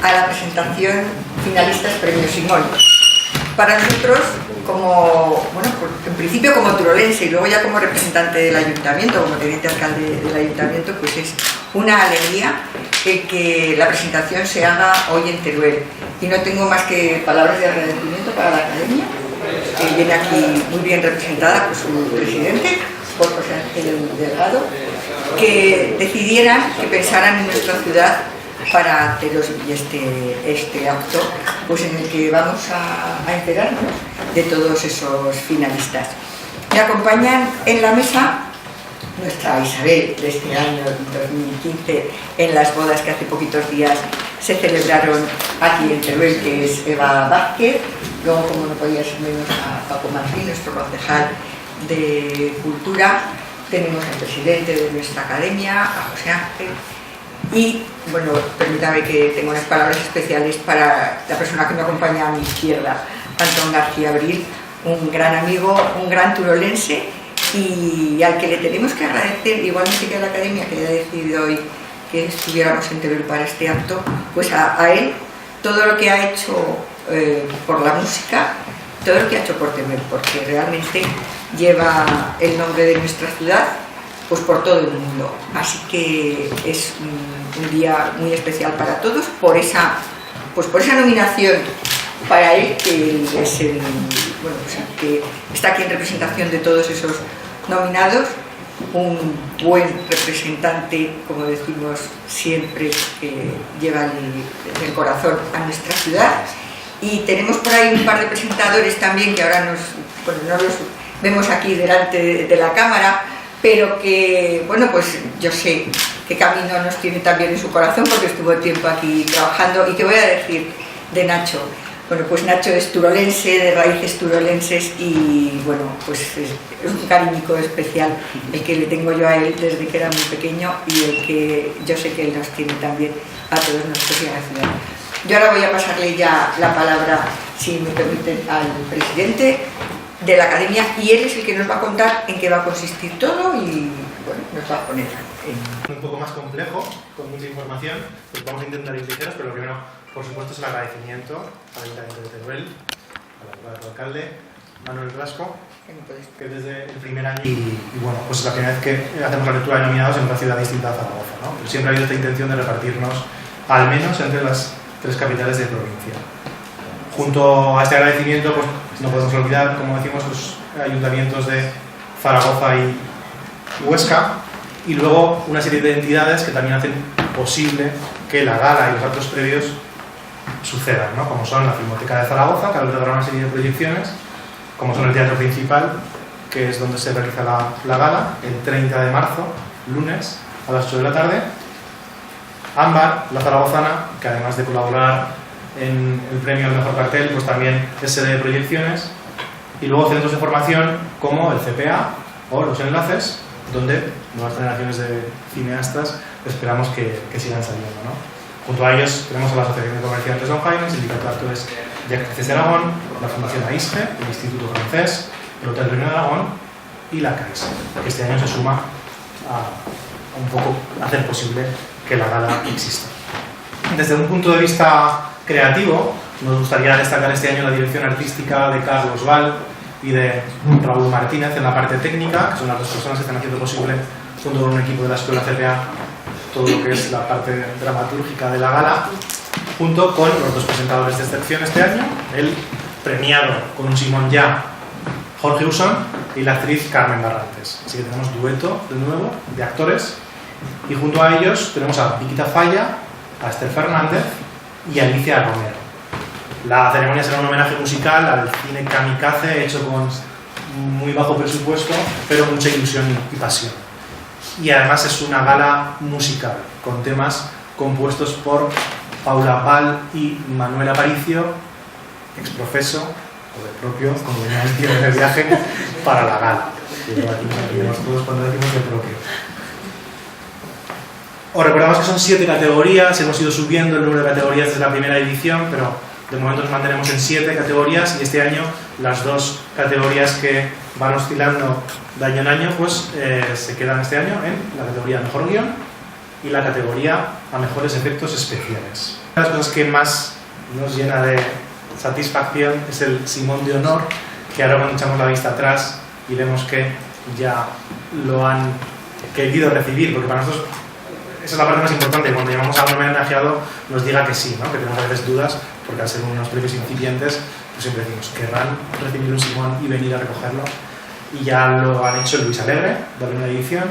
a la presentación Finalistas Premio Simón. Para nosotros, como, bueno, en principio como turolense y luego ya como representante del ayuntamiento, como teniente alcalde del ayuntamiento, pues es una alegría que la presentación se haga hoy en Teruel. Y no tengo más que palabras de agradecimiento para la academia, que viene aquí muy bien representada por su presidente, por José Ángel Delgado, que decidieran, que pensaran en nuestra ciudad para haceros este acto, pues en el que vamos a enterarnos de todos esos finalistas. Me acompañan en la mesa nuestra Isabel de este año 2015 en las bodas que hace poquitos días se celebraron aquí en Teruel, que es Eva Vázquez. Luego, como no podía ser menos, a Paco Martín, nuestro concejal de Cultura. Tenemos al presidente de nuestra academia, a José Ángel. Y, bueno, permítame que tenga unas palabras especiales para la persona que me acompaña a mi izquierda, Antón García Abril, un gran amigo, un gran turolense, y al que le tenemos que agradecer, igualmente que a la academia que haya decidido hoy que estuviéramos en Teruel para este acto, pues a él todo lo que ha hecho por la música, todo lo que ha hecho por Teruel, porque realmente lleva el nombre de nuestra ciudad pues por todo el mundo. Así que es un día muy especial para todos por esa nominación para él, que es bueno, pues que está aquí en representación de todos esos nominados, un buen representante, como decimos siempre, que lleva el corazón a nuestra ciudad. Y tenemos por ahí un par de presentadores también que ahora no los vemos aquí delante de la cámara, pero que, bueno, pues yo sé qué camino nos tiene también en su corazón porque estuvo tiempo aquí trabajando. ¿Y qué voy a decir de Nacho? Bueno, pues Nacho es turolense, de raíces turolenses, y bueno, pues es un cariñico especial el que le tengo yo a él desde que era muy pequeño y el que yo sé que él nos tiene también a todos nosotros y a la ciudad. Yo ahora voy a pasarle ya la palabra, si me permiten, al presidente de la academia, y él es el que nos va a contar en qué va a consistir todo y bueno, nos va a poner un poco más complejo, con mucha información, pues vamos a intentar ir ligeros, pero lo primero, por supuesto, es el agradecimiento al Ayuntamiento de Teruel, al alcalde Manuel Blasco, que desde el primer año, y bueno, pues es la primera vez que hacemos la lectura de nominados en otra ciudad distinta a Zaragoza, ¿no? Pero siempre ha habido esta intención de repartirnos al menos entre las 3 capitales de provincia. Junto a este agradecimiento, pues no podemos olvidar, como decimos, los ayuntamientos de Zaragoza y Huesca, y luego una serie de entidades que también hacen posible que la gala y los actos previos sucedan, ¿no? Como son la Filmoteca de Zaragoza, que albergará una serie de proyecciones, como son el Teatro Principal, que es donde se realiza la gala, el 30 de marzo, lunes, a las 8 de la tarde. Ámbar, la zaragozana, que además de colaborar en el premio al mejor cartel, pues también es sede de proyecciones. Y luego centros de formación como el CPA o los Enlaces, donde nuevas generaciones de cineastas esperamos que sigan saliendo, ¿no? Junto a ellos tenemos a la Asociación de Comerciantes Don Jaime, el Sindicato de Actores de Actrices de Aragón, la Fundación AISGE, el Instituto Francés, el Hotel Reino de Aragón y la CAIS, que este año se suma a un poco hacer posible que la gala exista. Desde un punto de vista creativo, nos gustaría destacar este año la dirección artística de Carlos Val y de Raúl Martínez en la parte técnica, que son las 2 personas que están haciendo posible, junto con un equipo de la Escuela CPA, todo lo que es la parte dramatúrgica de la gala, junto con los 2 presentadores de excepción este año, el premiado con un Simón ya, Jorge Usón, y la actriz Carmen Barrantes. Así que tenemos dueto de nuevo de actores, y junto a ellos tenemos a Viquita Falla, a Esther Fernández y a Alicia Romero. La ceremonia será un homenaje musical al cine kamikaze hecho con muy bajo presupuesto, pero mucha ilusión y pasión. Y además es una gala musical, con temas compuestos por Paula Val y Manuel Aparicio, exprofeso, o de propio, como veníamos diciendo en el viaje, para la gala. Que aquí nos entendemos todos cuando decimos de propio. Os recordamos que son 7 categorías, hemos ido subiendo el número de categorías desde la primera edición, pero de momento nos mantenemos en 7 categorías, y este año las 2 categorías que van oscilando de año en año pues se quedan este año en la categoría Mejor Guión y la categoría a Mejores Efectos Especiales. Una de las cosas que más nos llena de satisfacción es el Simón de Honor, que ahora cuando echamos la vista atrás y vemos que ya lo han querido recibir, porque para nosotros esa es la parte más importante, cuando llamamos a un homenajeado nos diga que sí, ¿no? Que tenemos a veces dudas, porque al ser unos premios incipientes, pues siempre decimos, ¿querrán recibir un Simón y venir a recogerlo? Y ya lo han hecho Luis Alegre, de la primera edición,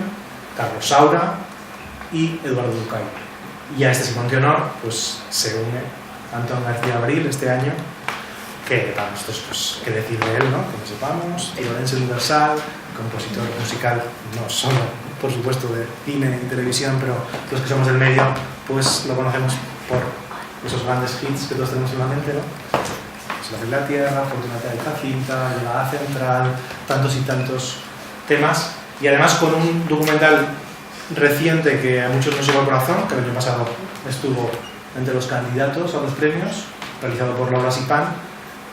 Carlos Saura y Eduardo Ducay. Y a este Simón de Honor pues, se une Antón García Abril este año, que para nosotros, pues, qué decir de él, ¿no? Como sepamos, tirolense universal, compositor musical, no solo, por supuesto, de cine y televisión, pero los que somos del medio, pues lo conocemos por esos grandes hits que todos tenemos en la mente, ¿no? Pues La de la Tierra, Fortunata de Jacinta, Llegada Central, tantos y tantos temas, y además con un documental reciente que a muchos nos llegó al corazón, que el año pasado estuvo entre los candidatos a los premios, realizado por Laura Sipán,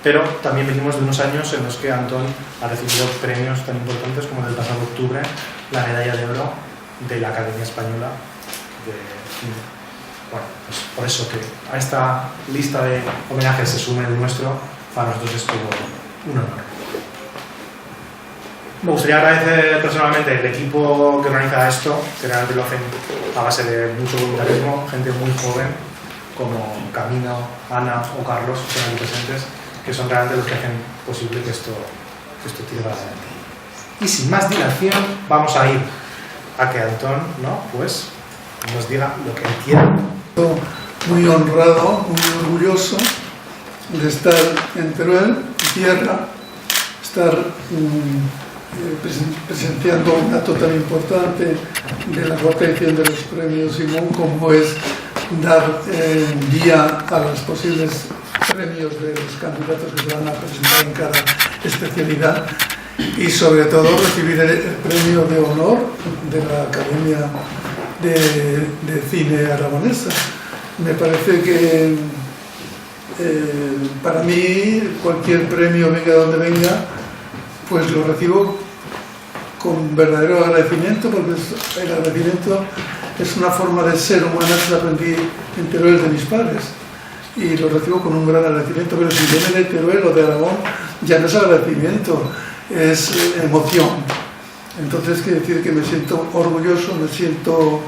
pero también venimos de unos años en los que Antón ha recibido premios tan importantes como en el pasado octubre, la medalla de oro de la Academia Española de Cine. Bueno, pues por eso que a esta lista de homenajes se sume el nuestro, para nosotros es todo un honor. Me gustaría agradecer personalmente el equipo que organiza esto, que realmente lo hacen a base de mucho voluntarismo, gente muy joven, como Camino, Ana o Carlos, que están aquí presentes, que son realmente los que hacen posible que esto tire para adelante. Y sin más dilación, vamos a ir a que Antón, ¿no? Pues nos diga lo que él quiera. Muy honrado, muy orgulloso de estar en Teruel, tierra, estar presenciando un acto tan importante de la cuarta edición de los premios Simón, como es dar guía a los posibles premios de los candidatos que se van a presentar en cada especialidad, y sobre todo recibir el premio de honor de la Academia de Cine Aragonesa. Me parece que para mí cualquier premio, venga de donde venga, pues lo recibo con verdadero agradecimiento, porque el agradecimiento es una forma de ser humana que aprendí en Teruel de mis padres, y lo recibo con un gran agradecimiento. Pero si viene de Teruel o de Aragón, ya no es agradecimiento, es emoción. Entonces quiere decir que me siento orgulloso, me siento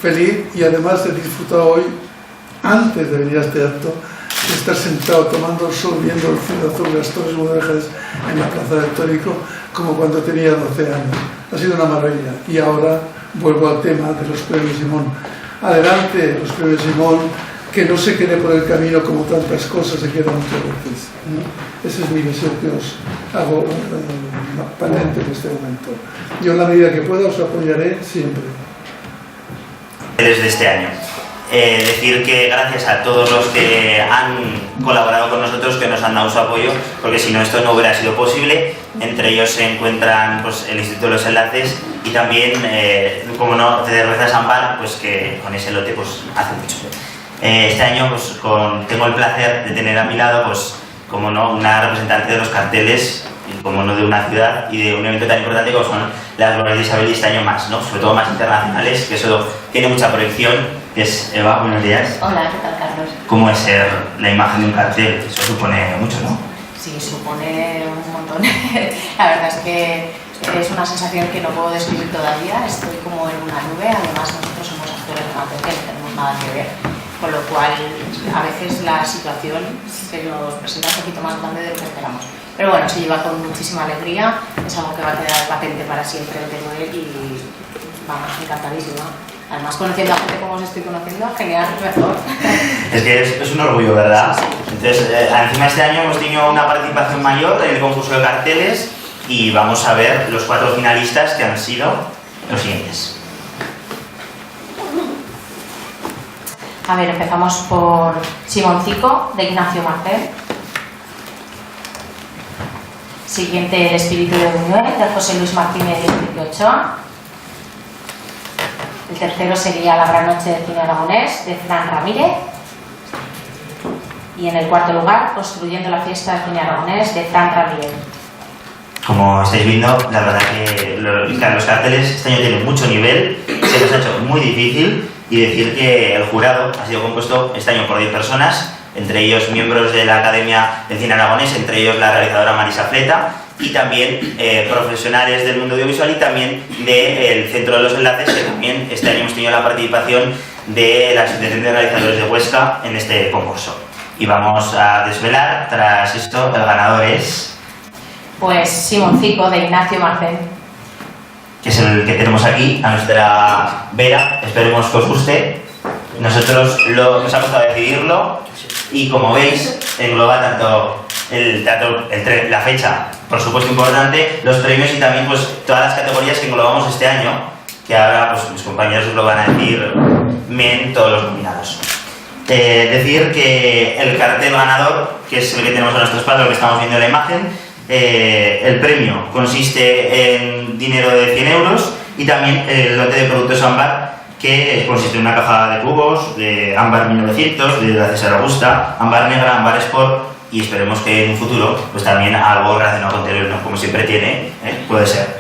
feliz, y además he disfrutado hoy, antes de venir a este acto, de estar sentado tomando el sol, viendo el cielo azul, las Torres Mudéjares en la Plaza del Tórico, como cuando tenía 12 años. Ha sido una maravilla. Y ahora vuelvo al tema de los premios Simón. Adelante, los premios Simón, que no se quede por el camino como tantas cosas se quedan muchas veces, ¿no? Ese es mi deseo que os hago patente en este momento. Yo en la medida que pueda os apoyaré siempre. Desde este año. Decir que gracias a todos los que han colaborado con nosotros, que nos han dado su apoyo, porque si no esto no hubiera sido posible. Entre ellos se encuentran, pues, el Instituto de los Enlaces y también, como no, de Cerveza Sambal, pues que con ese lote pues hace mucho. Este año pues, tengo el placer de tener a mi lado, pues, como no, una representante de los carteles, como no, de una ciudad y de un evento tan importante como son las Glorias de Isabel, y este año más, ¿no? Sobre todo más internacionales, que eso tiene mucha proyección. Es Eva, buenos días. Hola, ¿qué tal, Carlos? ¿Cómo es ser la imagen de un cartel? Eso supone mucho, ¿no? Sí, supone un montón. La verdad es que es una sensación que no puedo describir todavía. Estoy como en una nube. Además, nosotros somos actores de papel, que no tenemos nada que ver. Con lo cual, a veces la situación se nos presenta un poquito más grande de lo que esperamos. Pero bueno, se lleva con muchísima alegría. Es algo que va a quedar patente para siempre en Teruel y vamos, encantadísima. Además, conociendo a gente como os estoy conociendo, genial, mejor. Es que es un orgullo, ¿verdad? Entonces, encima este año hemos tenido una participación mayor en el concurso de carteles y vamos a ver los 4 finalistas, que han sido los siguientes. A ver, empezamos por Simoncico, de Ignacio Martel. Siguiente, El espíritu de Buñuel, de José Luis Martínez y Enrique Ochoa. El tercero sería La gran noche de cine aragonés, de Fran Ramírez. Y en el cuarto lugar, Construyendo la fiesta de cine aragonés, de Fran Ramírez. Como estáis viendo, la verdad que los carteles este año tienen mucho nivel, se nos ha hecho muy difícil. y decir que el jurado ha sido compuesto este año por 10 personas, entre ellos miembros de la Academia de Cine Aragonés, entre ellos la realizadora Marisa Fleta, y también profesionales del mundo audiovisual y también del Centro de los Enlaces, que también este año hemos tenido la participación de la Asociación de Realizadores de Huesca en este concurso. Y vamos a desvelar, tras esto, el ganador es... Pues Simoncico, de Ignacio Marcén. Que es el que tenemos aquí, a nuestra vera. Esperemos que os guste. Nosotros nos ha costado decidirlo y, como veis, engloba tanto el teatro, la fecha, por supuesto importante, los premios y también pues todas las categorías que englobamos este año, que ahora pues mis compañeros os lo van a decir bien, todos los nominados. Decir que el cartel ganador, que es el que tenemos a nuestro espalda, lo que estamos viendo en la imagen, el premio consiste en dinero de 100 euros y también el lote de productos ámbar, que consiste en una caja de cubos de ámbar 1900, de la César Augusta, ámbar negra, ámbar sport, y esperemos que en un futuro pues también algo relacionado con Teruel, ¿no? Como siempre tiene, puede ser.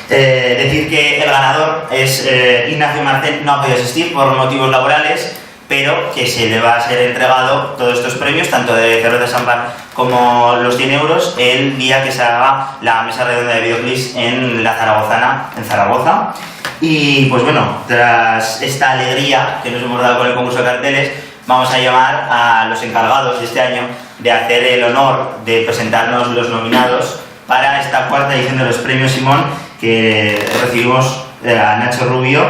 Decir que el ganador es Ignacio Marcén, no ha podido asistir por motivos laborales, pero que se le va a ser entregado todos estos premios, tanto de cervezas ámbar como los 100 euros, el día que se haga la mesa redonda de videoclips en la Zaragozana, en Zaragoza. Y pues bueno, tras esta alegría que nos hemos dado con el concurso de carteles, vamos a llamar a los encargados de este año de hacer el honor de presentarnos los nominados para esta cuarta edición de los premios Simón, que recibimos a Nacho Rubio,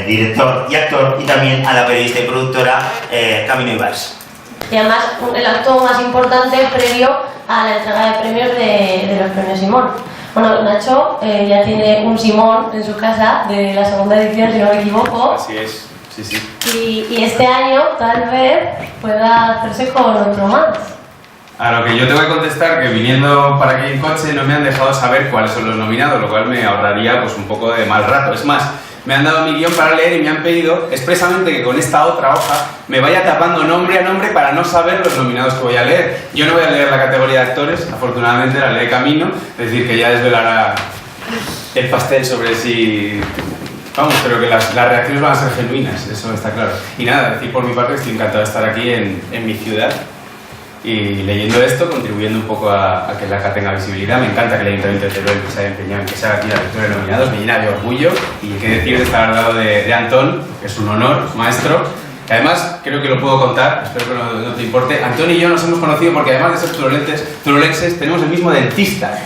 director y actor, y también a la periodista y productora Camino Ibars. Y además el acto más importante previo a la entrega de premios de los premios Simón. Bueno, Nacho ya tiene un Simón en su casa de la segunda edición, si no me equivoco. Así es, sí, sí. Y este año tal vez pueda hacerse con otro más. A lo que yo tengo que contestar, que viniendo para aquí en coche no me han dejado saber cuáles son los nominados, lo cual me ahorraría pues un poco de mal rato. Es más, me han dado mi guión para leer y me han pedido expresamente que con esta otra hoja me vaya tapando nombre a nombre para no saber los nominados que voy a leer. Yo no voy a leer la categoría de actores, afortunadamente la lee Camino, es decir, que ya desvelará el pastel sobre si... Vamos, pero que las reacciones van a ser genuinas, eso está claro. Y nada, decir por mi parte que estoy encantado de estar aquí en mi ciudad y leyendo esto, contribuyendo un poco a que la CA tenga visibilidad. Me encanta que el Ayuntamiento de Teruel se haya empeñado en que se haga aquí la lectura de nominados, me llena de orgullo, y hay que decir de estar al lado de Antón, que es un honor, maestro, que además creo que lo puedo contar, espero que no te importe. Antón y yo nos hemos conocido porque además de ser turolenses tenemos el mismo dentista.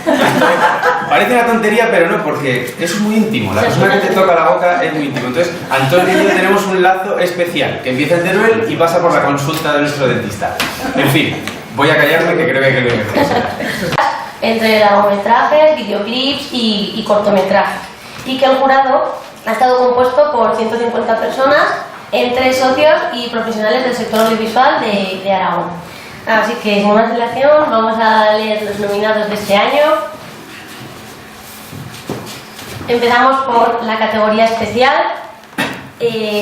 Parece una tontería, pero no, porque eso es muy íntimo, la persona que te toca la boca es muy íntimo. Entonces, Antón y yo tenemos un lazo especial, que empieza en Teruel y pasa por la consulta de nuestro dentista. En fin, voy a callarme, que creo que hay que leer. Entre largometrajes, videoclips y cortometrajes. Y que el jurado ha estado compuesto por 150 personas, entre socios y profesionales del sector audiovisual de Aragón. Así que, sin más dilación, vamos a leer los nominados de este año. Empezamos por la categoría especial.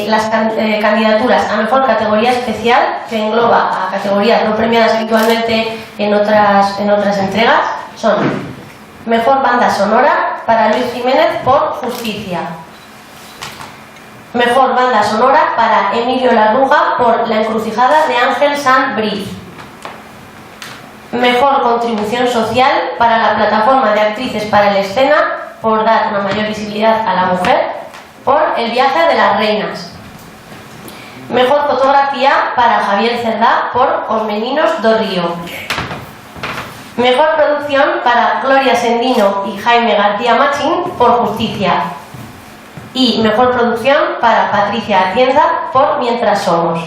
Las candidaturas a mejor categoría especial, que engloba a categorías no premiadas habitualmente en otras entregas, son mejor banda sonora para Luis Jiménez por Justicia, mejor banda sonora para Emilio Larruga por La encrucijada de Ángel Sant Briz, mejor contribución social para la plataforma de actrices para la escena por dar una mayor visibilidad a la mujer por El viaje de las reinas, mejor fotografía para Javier Cerdá por Os meninos do Río, mejor producción para Gloria Sendino y Jaime García Machín por Justicia, y mejor producción para Patricia Atienza por Mientras somos.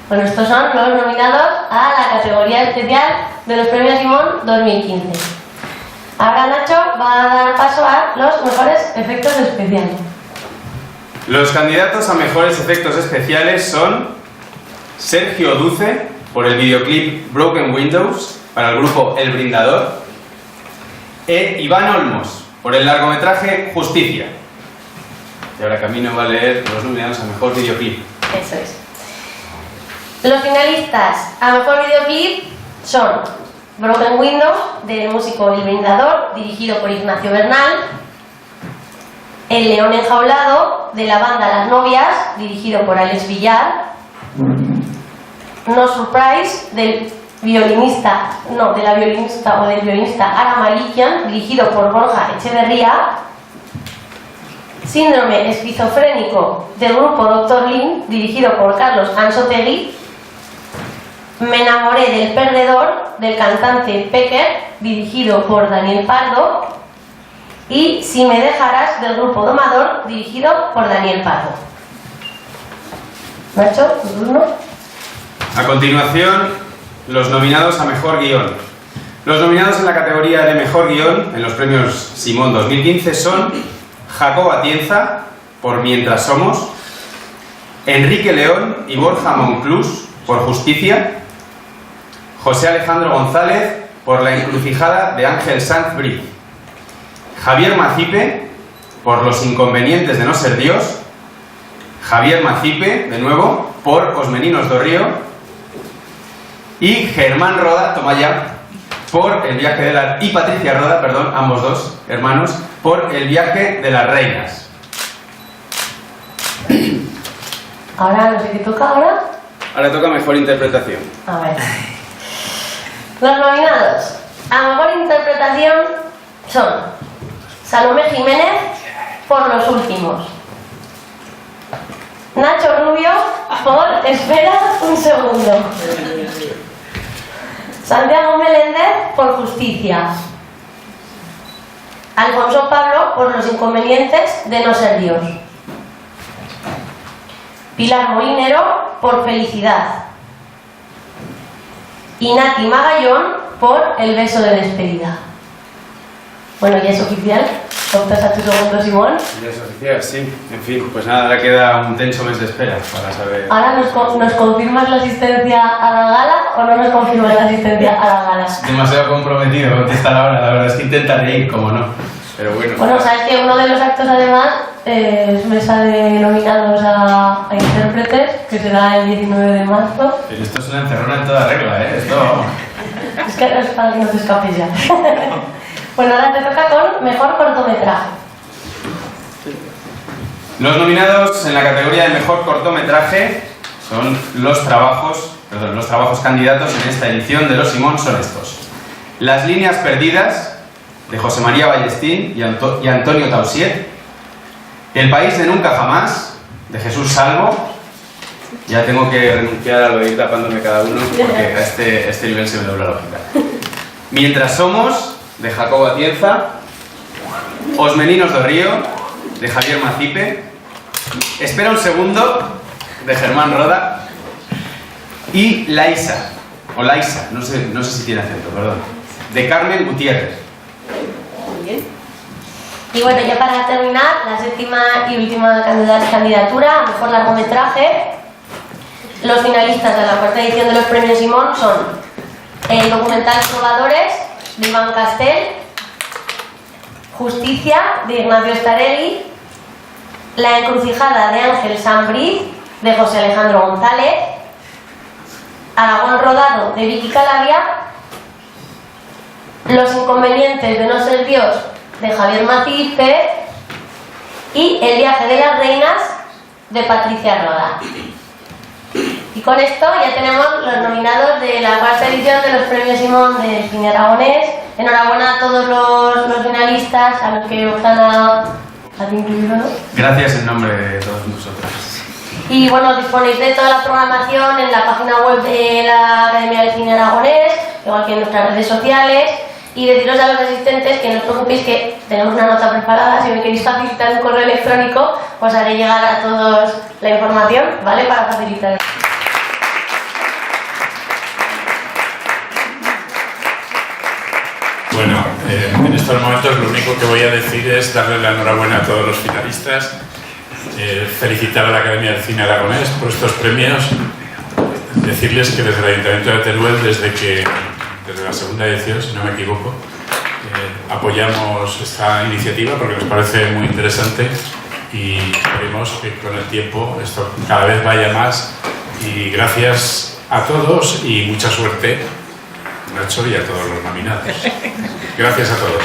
Bueno, estos son los nominados a la categoría especial de los premios Simón 2015. Ahora Nacho va a dar paso a los mejores efectos especiales. Los candidatos a mejores efectos especiales son Sergio Duce por el videoclip Broken Windows para el grupo El Brindador, e Iván Olmos por el largometraje Justicia. Y ahora Camino va a leer los nominados a mejor videoclip. Eso es. Los finalistas a mejor videoclip son Broken Windows del músico El Brindador, dirigido por Ignacio Bernal, El león enjaulado, de la banda Las Novias, dirigido por Alex Villar. No Surprise, de la violinista Ara Malikian, dirigido por Borja Echeverría. Síndrome esquizofrénico, del grupo Dr. Lin, dirigido por Carlos Anzotegui. Me enamoré del perdedor, del cantante Pecker, dirigido por Daniel Pardo. Y Si me dejarás, del grupo Domador, dirigido por Daniel Pardo. Nacho, tu turno. A continuación, los nominados a Mejor Guión. Los nominados en la categoría de Mejor Guión en los premios Simón 2015 son Jacob Atienza, por Mientras Somos, Enrique León y Borja Monclús, por Justicia, José Alejandro González, por La encrucijada, de Ángel Sanz Briz, Javier Macipe, por Los inconvenientes de no ser Dios, Javier Macipe, de nuevo, por Os meninos do Río, y Germán Roda, toma ya, por El viaje de las... y Patricia Roda, perdón, ambos dos hermanos, por El viaje de las reinas. Ahora, no sé qué toca ahora. Ahora toca Mejor Interpretación. A ver. Los nominados a Mejor Interpretación son Salomé Jiménez, por Los últimos. Nacho Rubio, por Espera un segundo. Santiago Meléndez, por Justicia. Alfonso Pablo, por Los inconvenientes de no ser Dios. Pilar Molinero, por Felicidad. Y Nati Magallón, por El beso de despedida. Bueno, ya es oficial. ¿Optas a tu segundo, Simón? Ya es oficial, sí. En fin, pues nada, ahora queda un tenso mes de espera para saber... ¿Ahora nos confirmas la asistencia a la gala o no nos confirmas la asistencia a la gala? Demasiado comprometido contestar ahora, la verdad es que intentaré ir, como no. Pero bueno. Bueno, sabes que uno de los actos además es mesa de nominados a intérpretes, que será el 19 de marzo. Pero esto es una encerrona en toda regla, ¿eh? Esto... Es que es para que no te escapes ya. Bueno, ahora te toca con Mejor cortometraje. Los nominados en la categoría de Mejor cortometraje son los trabajos candidatos en esta edición de Los Simón son estos: Las líneas perdidas, de José María Ballestín y Antonio Tausier; El país de nunca jamás, de Jesús Salvo. Ya tengo que renunciar a lo de ir tapándome cada uno, porque a este nivel se me dobla la lógica. Mientras somos, de Jacob Atienza; Os meninos do Río, de Javier Macipe; Espera un segundo, de Germán Roda; y Laisa, o Laisa, no sé si tiene acento, perdón, de Carmen Gutiérrez. Muy bien. Y bueno, ya para terminar, la séptima y última candidatura a Mejor largometraje. Los finalistas de la cuarta edición de los premios Simón son el documental Probadores, de Iván Castel; Justicia, de Ignacio Starelli; La encrucijada, de Ángel Sanz Briz, de José Alejandro González; Aragón rodado, de Vicky Calabria; Los inconvenientes de no ser Dios, de Javier Macipe; y El viaje de las reinas, de Patricia Roda. Y con esto ya tenemos los nominados de la cuarta edición de los premios Simón de cine aragonés. Enhorabuena a todos los finalistas, a los que optan a ti incluido, ¿no? Gracias en nombre de todos nosotros. Y bueno, disponéis de toda la programación en la página web de la Academia del Cine Aragonés, igual que en nuestras redes sociales. Y deciros a los asistentes que no os preocupéis, que tenemos una nota preparada. Si me queréis facilitar un correo electrónico, os haré llegar a todos la información, ¿vale? Para facilitar. Bueno, en estos momentos lo único que voy a decir es darle la enhorabuena a todos los finalistas, felicitar a la Academia del Cine Aragonés por estos premios, decirles que desde el Ayuntamiento de Teruel, desde la segunda edición, si no me equivoco, apoyamos esta iniciativa porque nos parece muy interesante y esperemos que con el tiempo esto cada vez vaya más. Y gracias a todos y mucha suerte, Nacho, y a todos los nominados. Gracias a todos.